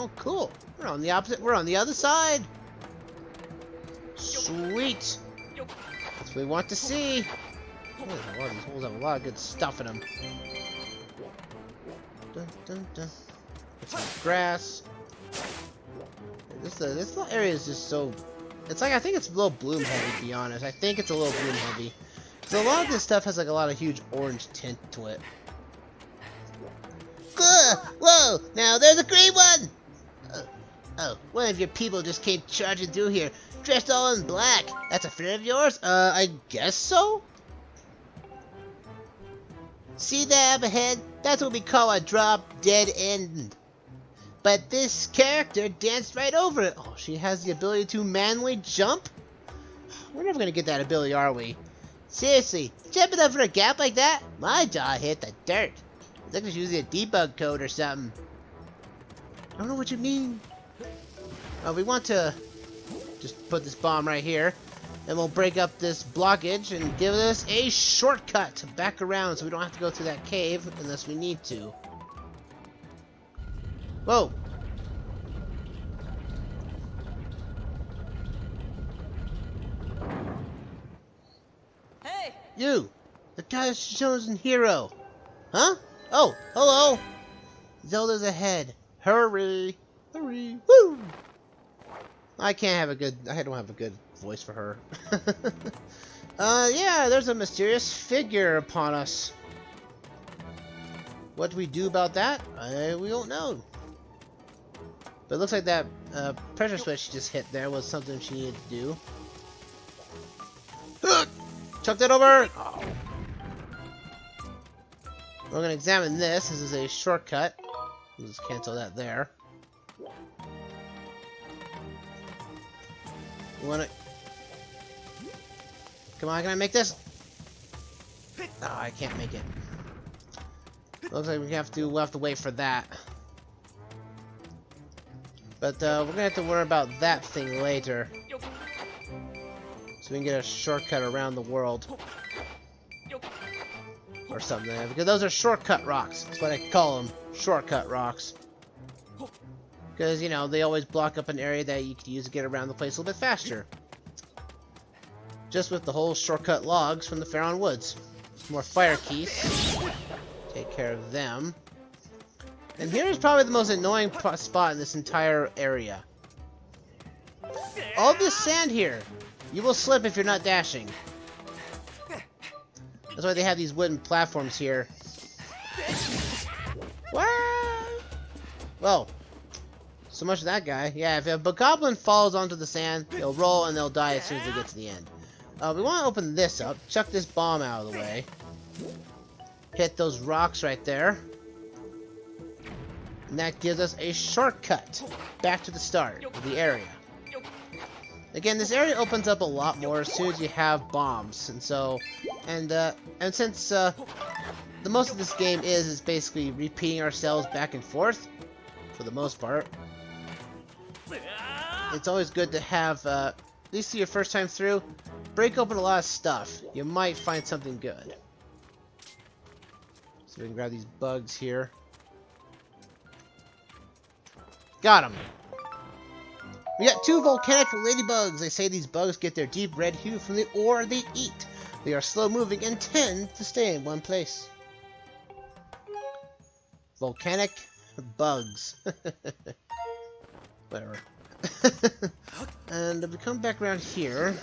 Oh, cool. We're on the opposite. We're on the other side. Sweet. That's what we want to see. Oh, a lot of these holes have a lot of good stuff in them. Dun, dun, dun. Get some grass. This little area is just so... It's like, I think it's a little bloom heavy, to be honest. I think it's a little bloom heavy. So a lot of this stuff has like a lot of huge orange tint to it. Whoa! Now there's a green one! Oh, one of your people just came charging through here, dressed all in black. That's a friend of yours? I guess so? See that up ahead? That's what we call a drop dead end. But this character danced right over it. Oh, she has the ability to manually jump? We're never gonna get that ability, are we? Seriously, jumping over a gap like that? My jaw hit the dirt. It's like she's using a debug code or something. I don't know what you mean. We want to just put this bomb right here, and we'll break up this blockage and give us a shortcut back around so we don't have to go through that cave unless we need to. Whoa! Hey! You! The guy's chosen hero! Huh? Oh, hello! Zelda's ahead. Hurry! Hurry! Woo! I don't have a good voice for her. Yeah, there's a mysterious figure upon us. What do we do about that? We don't know. But it looks like that pressure switch she just hit there was something she needed to do. Chuck that over! Oh. We're gonna examine this. This is a shortcut. We'll just cancel that there. You wanna... Come on, can I make this? Oh, I can't make it. Looks like we'll have to wait for that. But we're gonna have to worry about that thing later. So we can get a shortcut around the world. Or something. Because those are shortcut rocks. That's what I call them. Shortcut rocks. Because, you know, they always block up an area that you could use to get around the place a little bit faster. Just with the whole shortcut logs from the Pharaoh Woods. Some more fire keys. Take care of them. And here's probably the most annoying spot in this entire area. All this sand here. You will slip if you're not dashing. That's why they have these wooden platforms here. What? Well, so much of that guy. Yeah, if a bokoblin falls onto the sand, they'll roll and they'll die as soon as they get to the end. We want to open this up. Chuck this bomb out of the way. Hit those rocks right there. And that gives us a shortcut back to the start of the area. Again, this area opens up a lot more as soon as you have bombs, and so, and since the most of this game is basically repeating ourselves back and forth, for the most part, it's always good to have, at least your first time through, break open a lot of stuff. You might find something good. So we can grab these bugs here. Got them. We got 2 volcanic ladybugs. They say these bugs get their deep red hue from the ore they eat. They are slow moving and tend to stay in one place. Volcanic bugs. Whatever. And if we come back around here,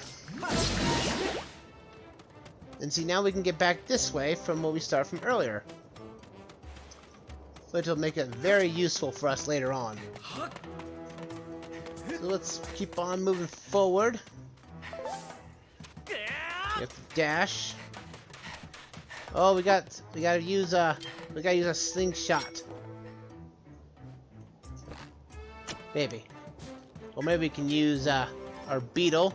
and see, now we can get back this way from where we started from earlier, which will make it very useful for us later on. So let's keep on moving forward. We have to dash. Oh, we gotta use a slingshot. Maybe. Or maybe we can use our beetle.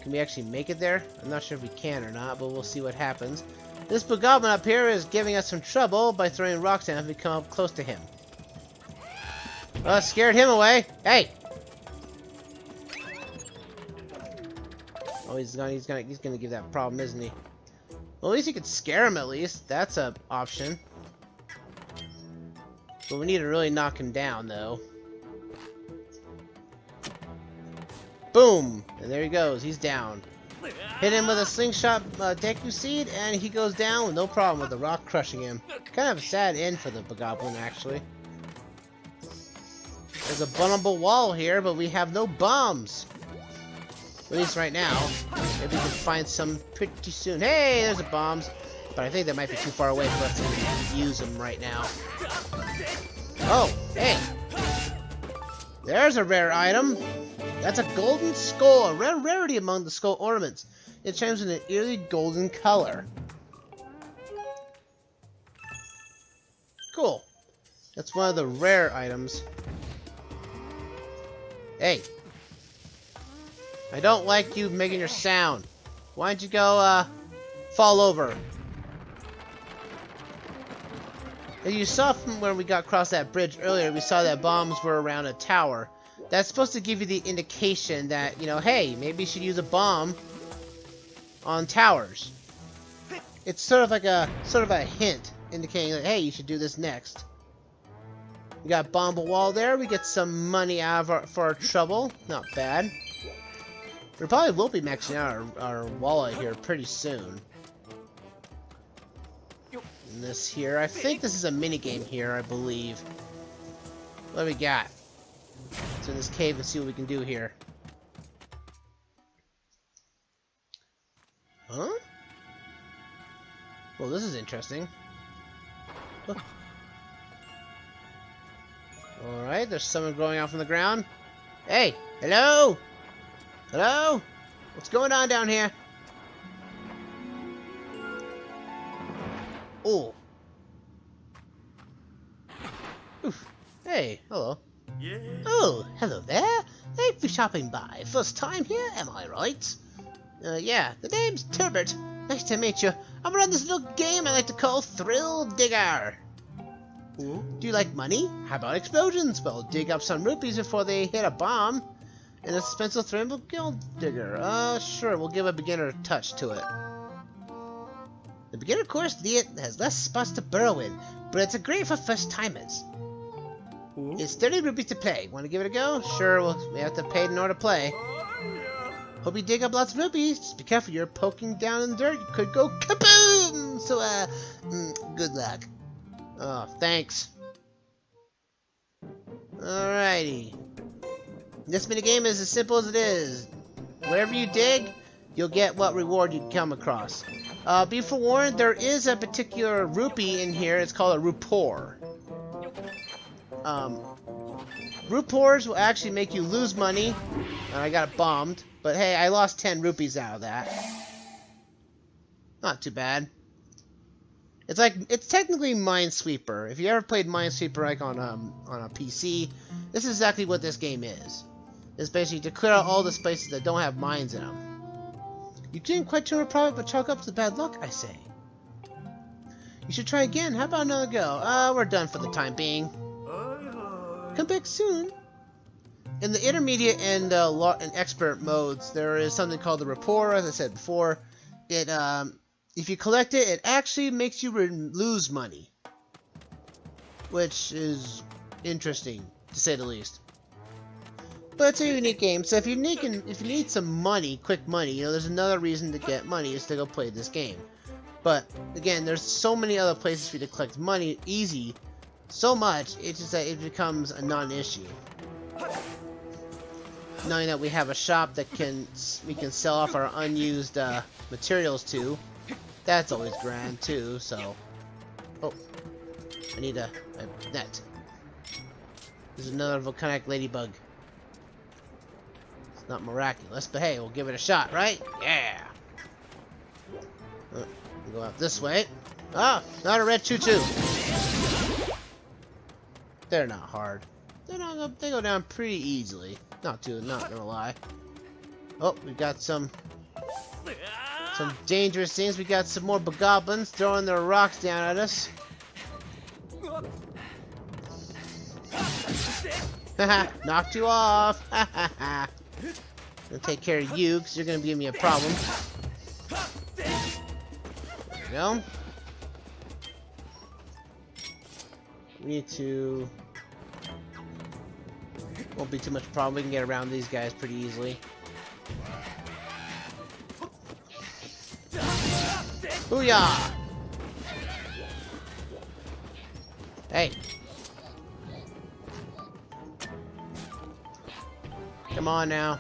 Can we actually make it there? I'm not sure if we can or not, but we'll see what happens. This bokoblin up here is giving us some trouble by throwing rocks at him if we come up close to him. Well, scared him away. Hey! Oh, he's gonna give that problem, isn't he? Well, at least you could scare him. At least that's an option. But we need to really knock him down, though. Boom! And there he goes. He's down. Hit him with a slingshot Deku Seed, and he goes down with no problem with the rock crushing him. Kind of a sad end for the Bogoblin, actually. There's a bunnable wall here, but we have no bombs. At least right now. Maybe we can find some pretty soon. Hey, there's the bombs. But I think they might be too far away for us to use them right now. Oh, hey. There's a rare item. That's a golden skull, a rare rarity among the skull ornaments. It shines in an eerie golden color. Cool. That's one of the rare items. Hey. I don't like you making your sound. Why don't you go, fall over? As you saw from where we got across that bridge earlier, we saw that bombs were around a tower. That's supposed to give you the indication that, you know, hey, maybe you should use a bomb on towers. It's sort of a hint indicating that, hey, you should do this next. We got bomb a wall there. We get some money out of for our trouble. Not bad. We probably will be maxing out our wallet here pretty soon. And this here, I think this is a mini game here, I believe. What do we got? Let's in this cave and see what we can do here. Huh? Well, this is interesting. Huh. Alright, there's someone growing out from the ground. Hey! Hello! Hello? What's going on down here? Oh. Oof. Hey, hello. Yeah. Oh, hello there. Thanks for stopping by. First time here, am I right? Yeah, the name's Turbot. Nice to meet you. I'm running this little game I like to call Thrill Digger. Ooh. Do you like money? How about explosions? Well, dig up some rupees before they hit a bomb. And a suspenseful Thrill Digger. Sure, we'll give a beginner touch to it. The beginner course has less spots to burrow in, but it's great for first timers. Ooh. It's 30 rupees to play. Want to give it a go? Sure, we have to pay in order to play. Hope you dig up lots of rupees. Just be careful, you're poking down in the dirt. You could go kaboom! So, good luck. Oh, thanks. Alrighty. This minigame is as simple as it is. Wherever you dig, you'll get what reward you come across. Be forewarned, there is a particular rupee in here. It's called a rupor. Rupors will actually make you lose money. And I got bombed. But hey, I lost 10 rupees out of that. Not too bad. It's technically Minesweeper. If you ever played Minesweeper like on a PC, this is exactly what this game is. It's basically to clear out all the spaces that don't have mines in them. You didn't quite turn a profit, but chalk up to the bad luck, I say. You should try again. How about another go? We're done for the time being. Come back soon. In the intermediate and expert modes, there is something called the rapport. As I said before, it if you collect it, it actually makes you lose money, which is interesting to say the least. But it's a unique game, so if you need some money, quick money, you know, there's another reason to get money is to go play this game. But again, there's so many other places for you to collect money easy, so much it's just that it becomes a non-issue. Knowing that we have a shop that we can sell off our unused materials to, that's always grand too. So, oh, I need a net. There's another volcanic ladybug. It's not miraculous, but hey, we'll give it a shot, right? Yeah. We'll go out this way. Ah, not a red choo-choo. They're not hard. They go down pretty easily. Not gonna lie. Oh, we got some dangerous things. We got some more bogoblins throwing their rocks down at us. Haha, knocked you off. Haha. Gonna take care of you because you're gonna give me a problem. There we go. We need to... Won't be too much problem. We can get around these guys pretty easily. Booyah! Hey! Come on now.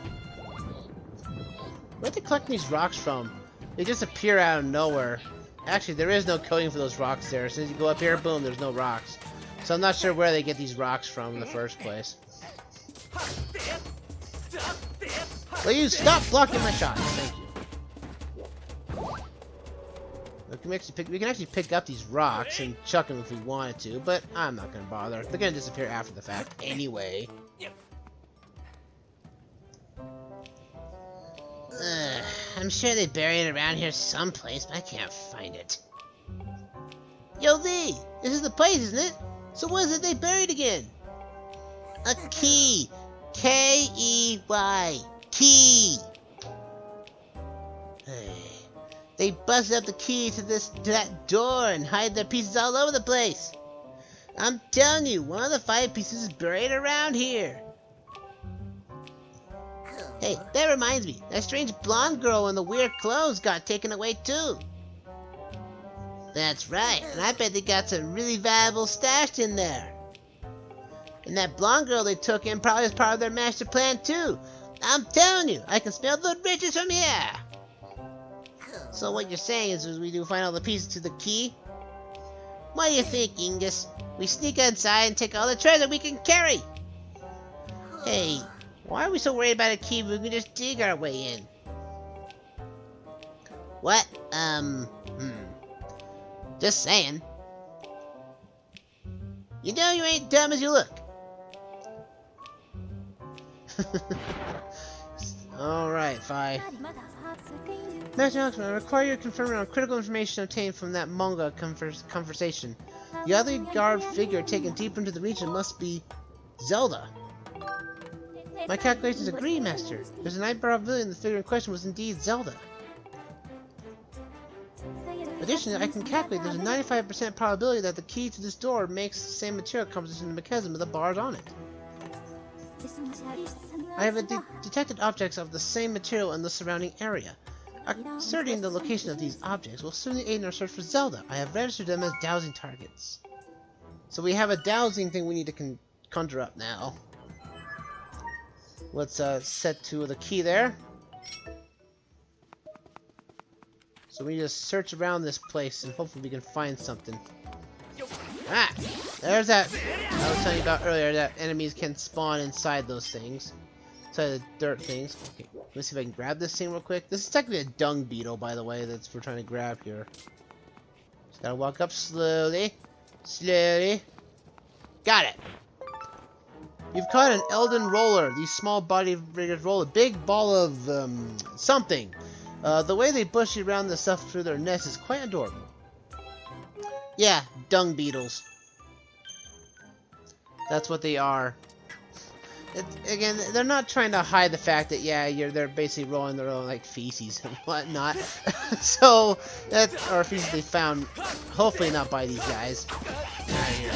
Where'd they collect these rocks from? They just appear out of nowhere. Actually, there is no coding for those rocks there. As soon as you go up here, boom, there's no rocks. So I'm not sure where they get these rocks from in the first place. Will you stop blocking my shots? Thank you. We can actually pick up these rocks and chuck them if we wanted to, but I'm not going to bother. They're going to disappear after the fact anyway. I'm sure they bury it around here someplace, but I can't find it. Yo, Lee! This is the place, isn't it? So what is it they buried again? A key! K-E-Y. Key! They busted up the key to that door and hide their pieces all over the place. I'm telling you, one of the 5 pieces is buried around here. Hey, that reminds me. That strange blonde girl in the weird clothes got taken away too. That's right, and I bet they got some really valuable stashed in there. And that blonde girl they took in probably was part of their master plan too. I'm telling you, I can smell the riches from here. So what you're saying is we do find all the pieces to the key? What do you think, Ingus? We sneak inside and take all the treasure we can carry. Hey, why are we so worried about a key when we can just dig our way in? What? Just saying. You know you ain't dumb as you look. Alright, Fi. Master Alexman, I require you to confirm on critical information obtained from that manga conversation. The other guard figure taken deep into the region must be Zelda. My calculations agree, Master. There's a 9% probability the figure in question was indeed Zelda. Additionally, I can calculate there's a 95% probability that the key to this door makes the same material composition in the mechanism with the bars on it. I have detected objects of the same material in the surrounding area. Asserting the location of these objects will certainly aid in our search for Zelda. I have registered them as dowsing targets. So we have a dowsing thing we need to conjure up now. Let's set to the key there. So we just search around this place and hopefully we can find something. Ah! There's that I was telling you about earlier, that enemies can spawn inside those things. Inside the dirt things. Okay, let me see if I can grab this thing real quick. This is technically a dung beetle, by the way, that's we're trying to grab here. Just gotta walk up slowly. Slowly. Got it! You've caught an Elden roller. These small body riggers roll a big ball of something. The way they bushy around the stuff through their nest is quite adorable. Yeah, dung beetles. That's what they are. Again, they're not trying to hide the fact that they're basically rolling their own like feces and whatnot. So that's or feces they found. Hopefully not by these guys. Out of here.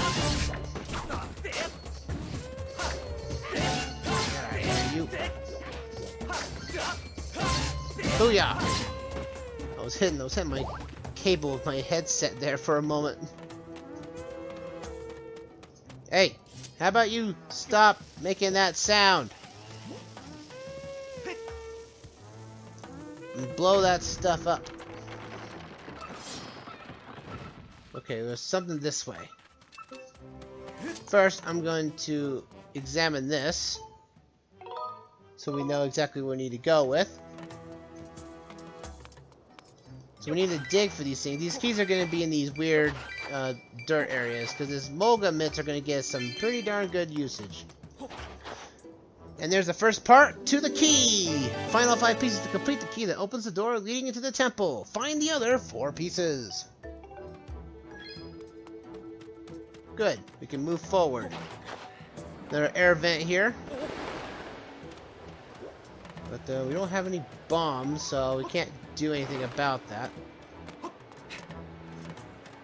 You. Booyah! I was hitting my cable with my headset there for a moment. Hey, how about you stop making that sound? And blow that stuff up. Okay, there's something this way. First, I'm going to examine this, so we know exactly what we need to go with. So we need to dig for these things. These keys are going to be in these weird dirt areas, because these Moga mitts are going to get some pretty darn good usage. And there's the first part to the key! Final 5 pieces to complete the key that opens the door leading into the temple. Find the other 4 pieces. Good. We can move forward. Another air vent here. But we don't have any bombs, so we can't do anything about that.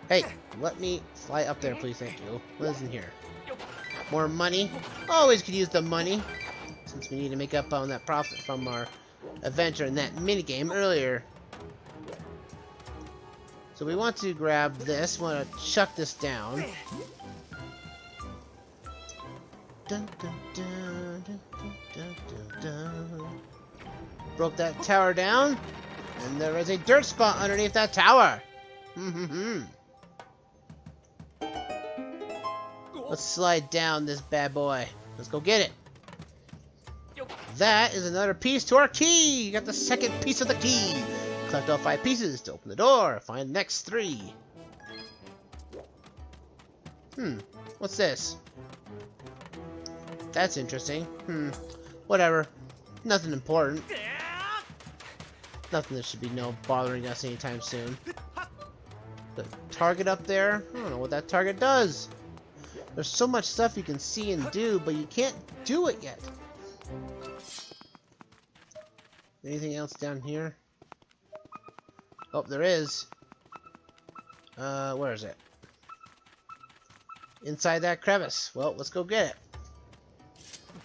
Hey, let me Fly up there, please. Thank you. What is in here? More money. Always could use the money, since we need to make up on that profit from our adventure in that minigame earlier. So we want to grab this. We want to chuck this down. Dun, dun, dun, dun, dun, dun, dun. Broke that tower down, and there is a dirt spot underneath that tower. Let's slide down this bad boy. Let's go get it. That is another piece to our key. You got the second piece of the key. Collect all 5 pieces to open the door. Find the next 3. What's this? That's interesting. Whatever. Nothing important. Nothing that should be bothering us anytime soon. The target up there? I don't know what that target does. There's so much stuff you can see and do, but you can't do it yet. Anything else down here? Oh, there is. Where is it? Inside that crevice. Well, let's go get it.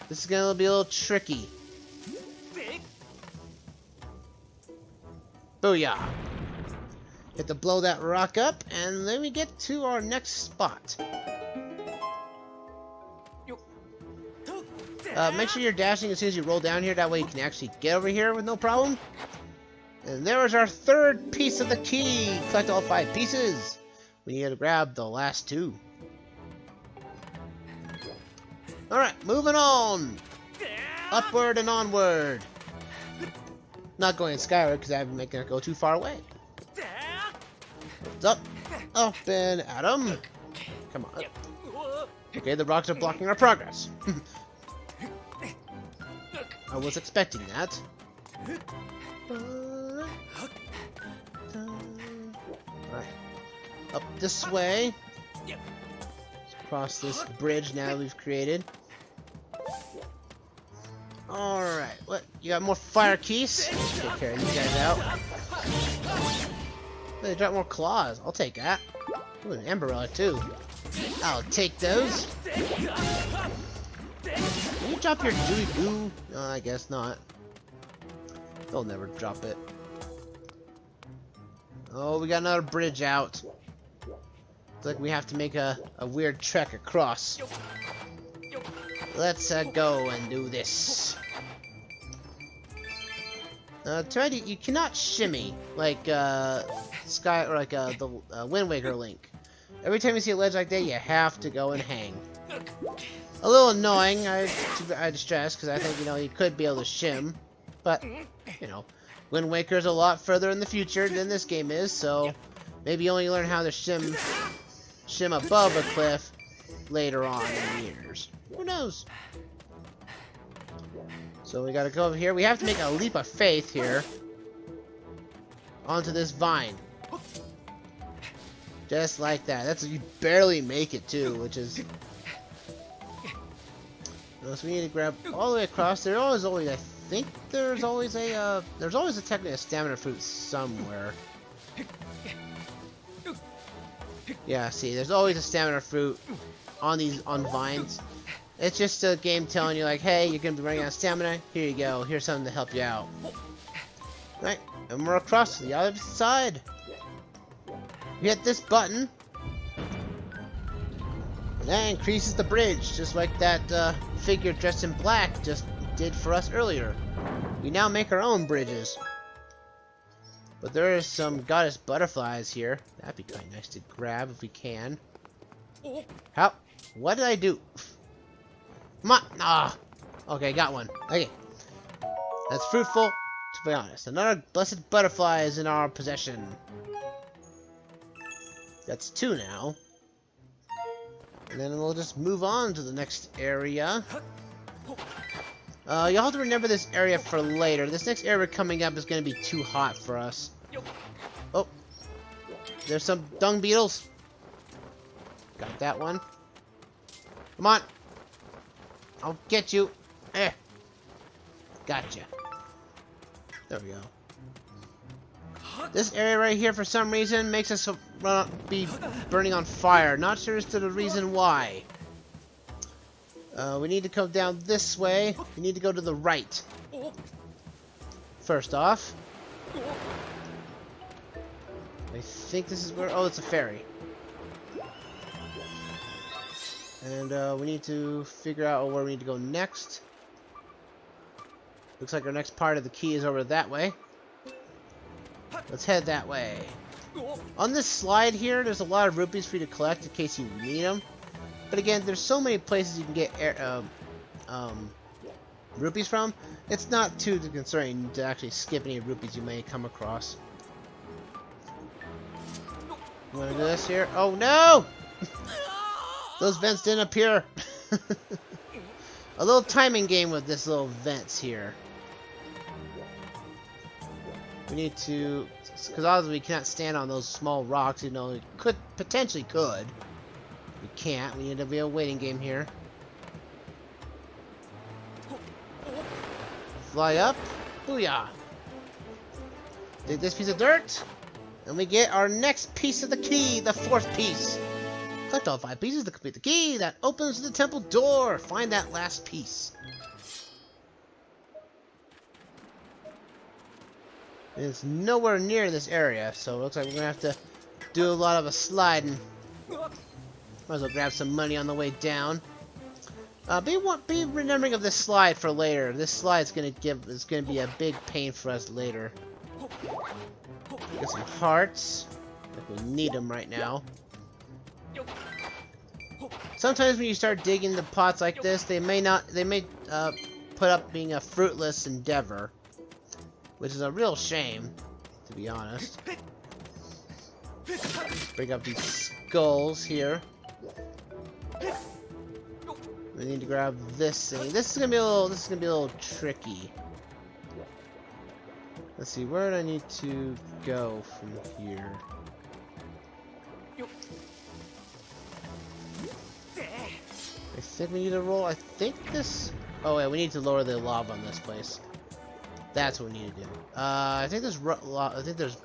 This is gonna be a little tricky. Booyah! Have to blow that rock up, and then we get to our next spot. Make sure you're dashing as soon as you roll down here, that way you can actually get over here with no problem. And there is our 3rd piece of the key. Collect all 5 pieces. We need to grab the last 2. Alright, moving on. Upward and onward. Not going skyward because I'm making it go too far away. What's up? Up and at 'em. Come on. Okay, the rocks are blocking our progress. I was expecting that. Alright. Up this way. Let's cross this bridge now that we've created. Alright, what? You got more fire keys? Take care of these guys out. They drop more claws. I'll take that. Ooh, an Ember Relic too. I'll take those. Can you drop your gooey goo? No, I guess not. They'll never drop it. Oh, we got another bridge out. Looks like we have to make a weird trek across. Let's go and do this. You cannot shimmy like the Wind Waker Link. Every time you see a ledge like that, you have to go and hang. A little annoying, I'd stress, because I think, you could be able to shim, but, Wind Waker's a lot further in the future than this game is, so maybe you only learn how to shim above a cliff later on in years. Who knows? So we gotta go over here. We have to make a leap of faith here onto this vine. Just like that. You barely make it too, which is... So we need to grab all the way across. I think there's always technically a stamina fruit somewhere. Yeah, see, there's always a stamina fruit on vines. It's just a game telling you, like, hey, you're gonna be running out of stamina. Here you go. Here's something to help you out. Right, and we're across to the other side. You hit this button, and that increases the bridge, just like that figure dressed in black just did for us earlier. We now make our own bridges. But there is some goddess butterflies here. That'd be kind of nice to grab if we can. How? What did I do? Come on! Ah! Okay, got one. Okay. That's fruitful, to be honest. Another blessed butterfly is in our possession. That's 2 now. And then we'll just move on to the next area. You'll have to remember this area for later. This next area coming up is going to be too hot for us. Oh. There's some dung beetles. Got that one. Come on. I'll get you. Gotcha. There we go. This area right here, for some reason, makes us be burning on fire. Not sure as to the reason why. We need to come down this way. We need to go to the right. First off. I think this is where... Oh, it's a ferry. And we need to figure out where we need to go next. Looks like our next part of the key is over that way. Let's head that way. On this slide here, there's a lot of rupees for you to collect in case you need them. But again, there's so many places you can get rupees from. It's not too concerning to actually skip any rupees you may come across. You wanna do this here? Oh no! Those vents didn't appear. A little timing game with this little vents here. We need to, because obviously we can't stand on those small rocks, even though we potentially could. We can't. We need to be a waiting game here. Fly up. Booyah. Take this piece of dirt. And we get our next piece of the key, the fourth piece. Collect all 5 pieces to complete the key that opens the temple door. Find that last piece. It's nowhere near this area, so it looks like we're gonna have to do a lot of a sliding. Might as well grab some money on the way down. Be remembering of this slide for later. This slide's gonna be a big pain for us later. Get some hearts. Like we need them right now. Sometimes when you start digging the pots like this, they may put up being a fruitless endeavor, which is a real shame, to be honest. Bring up these skulls here. We need to grab this thing. This is gonna be a little tricky. Let's see, where do I need to go from here? I think we need to roll. I think this. Oh wait, we need to lower the lava in this place. That's what we need to do. I think there's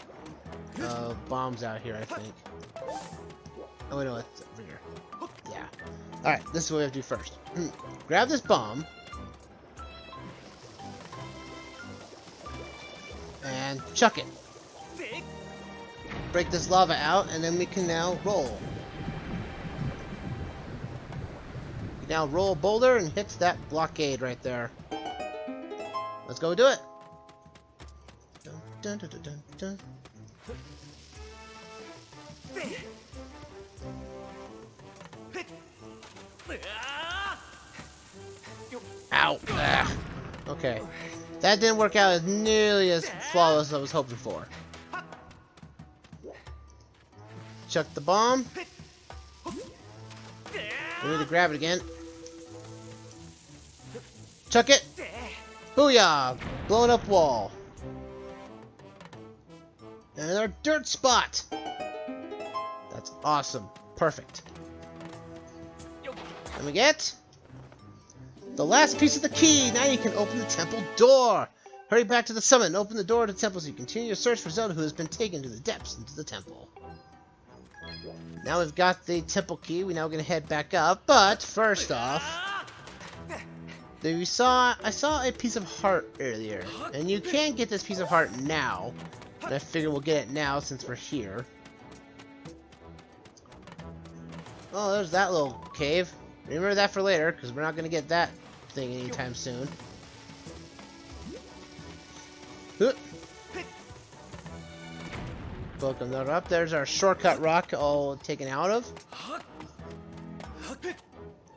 bombs out here. I think. Oh wait, no, it's over here. Yeah. All right, this is what we have to do first. Grab this bomb and chuck it. Break this lava out, and then we can now roll. Now roll a boulder and hits that blockade right there. Let's go do it. Dun, dun, dun, dun, dun. Ow! Ah. Okay, that didn't work out as nearly as flawless as I was hoping for. Chuck the bomb. We need to grab it again. Chuck it! Booyah! Blown up wall. And our dirt spot! That's awesome. Perfect. And we get the last piece of the key. Now you can open the temple door. Hurry back to the summit and open the door to the temple so you continue your search for Zelda, who has been taken to the depths into the temple. Now we've got the temple key. We're now going to head back up. But first off, I saw a piece of heart earlier, and you can get this piece of heart now. And I figure we'll get it now since we're here. Oh, there's that little cave. Remember that for later, because we're not going to get that thing anytime soon. Welcome that up. There's our shortcut rock all taken out of.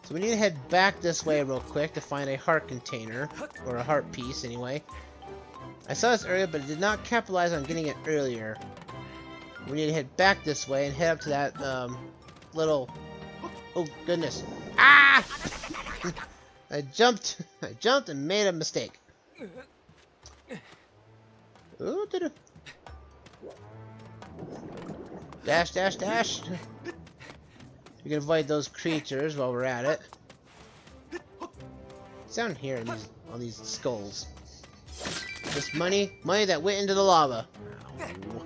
So we need to head back this way real quick to find a heart container, or a heart piece anyway. I saw this earlier, but did not capitalize on getting it earlier. We need to head back this way and head up to that little... Oh goodness! Ah! I jumped and made a mistake. Ooh, dash, dash, dash. We can avoid those creatures while we're at it. It's down here on these skulls. This money that went into the lava. Ow.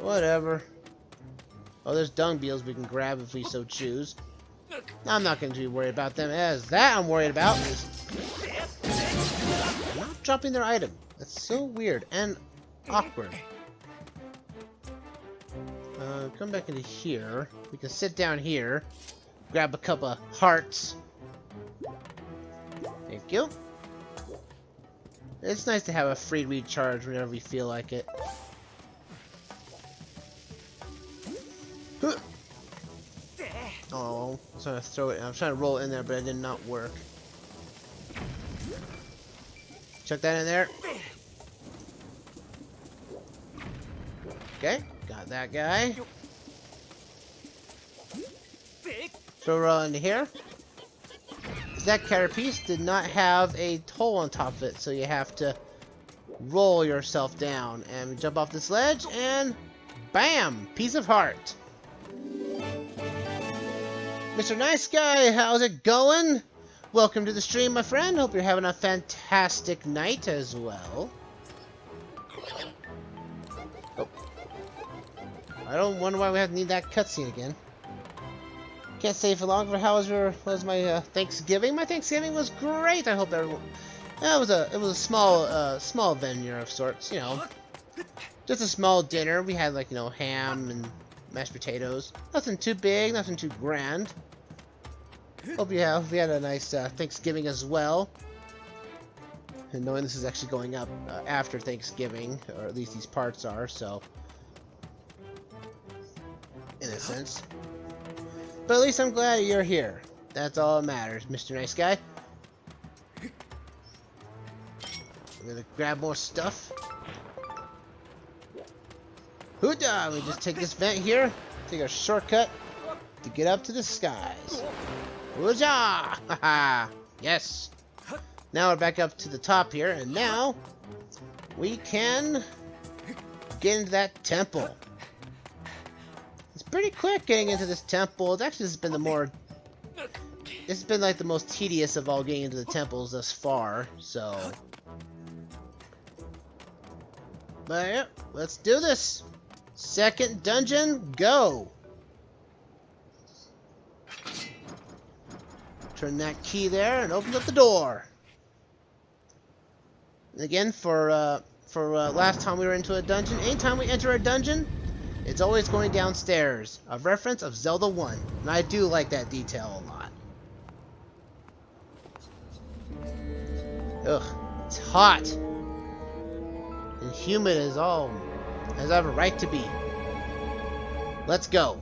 Whatever. Oh, there's dung beetles we can grab if we so choose. I'm not going to be worried about them. As that I'm worried about is not dropping their item. That's so weird and awkward. Come back into here. We can sit down here. Grab a couple of hearts. Thank you. It's nice to have a free recharge whenever we feel like it. Oh, I was trying to throw it. I was trying to roll it in there, but it did not work. Chuck that in there. Okay, got that guy. Throw it into here. That carapace did not have a hole on top of it, so you have to roll yourself down and jump off this ledge, and bam! Piece of heart. Mr. Nice Guy, how's it going? Welcome to the stream, my friend. Hope you're having a fantastic night as well. Oh. I don't wonder why we have to need that cutscene again. Can't stay for long. But how was my Thanksgiving? My Thanksgiving was great. I hope everyone. It was a small venue of sorts. You know, just a small dinner. We had like ham and mashed potatoes. Nothing too big, nothing too grand. Hope we had a nice Thanksgiving as well. And knowing this is actually going up after Thanksgiving, or at least these parts are, so in a sense. But at least I'm glad you're here. That's all that matters, Mr. Nice Guy. I'm gonna grab more stuff. Hoodah! We just take this vent here, take a shortcut to get up to the skies. Hoodah! Haha! Yes! Now we're back up to the top here, and now we can get into that temple. It's pretty quick getting into this temple. It's actually been this has been like the most tedious of all getting into the temples thus far, so. But yeah, let's do this. Second dungeon, go. Turn that key there and open up the door. And again, for last time we were into a dungeon, anytime we enter a dungeon, it's always going downstairs. A reference of Zelda 1. And I do like that detail a lot. Ugh, it's hot. And humid as I have a right to be. Let's go.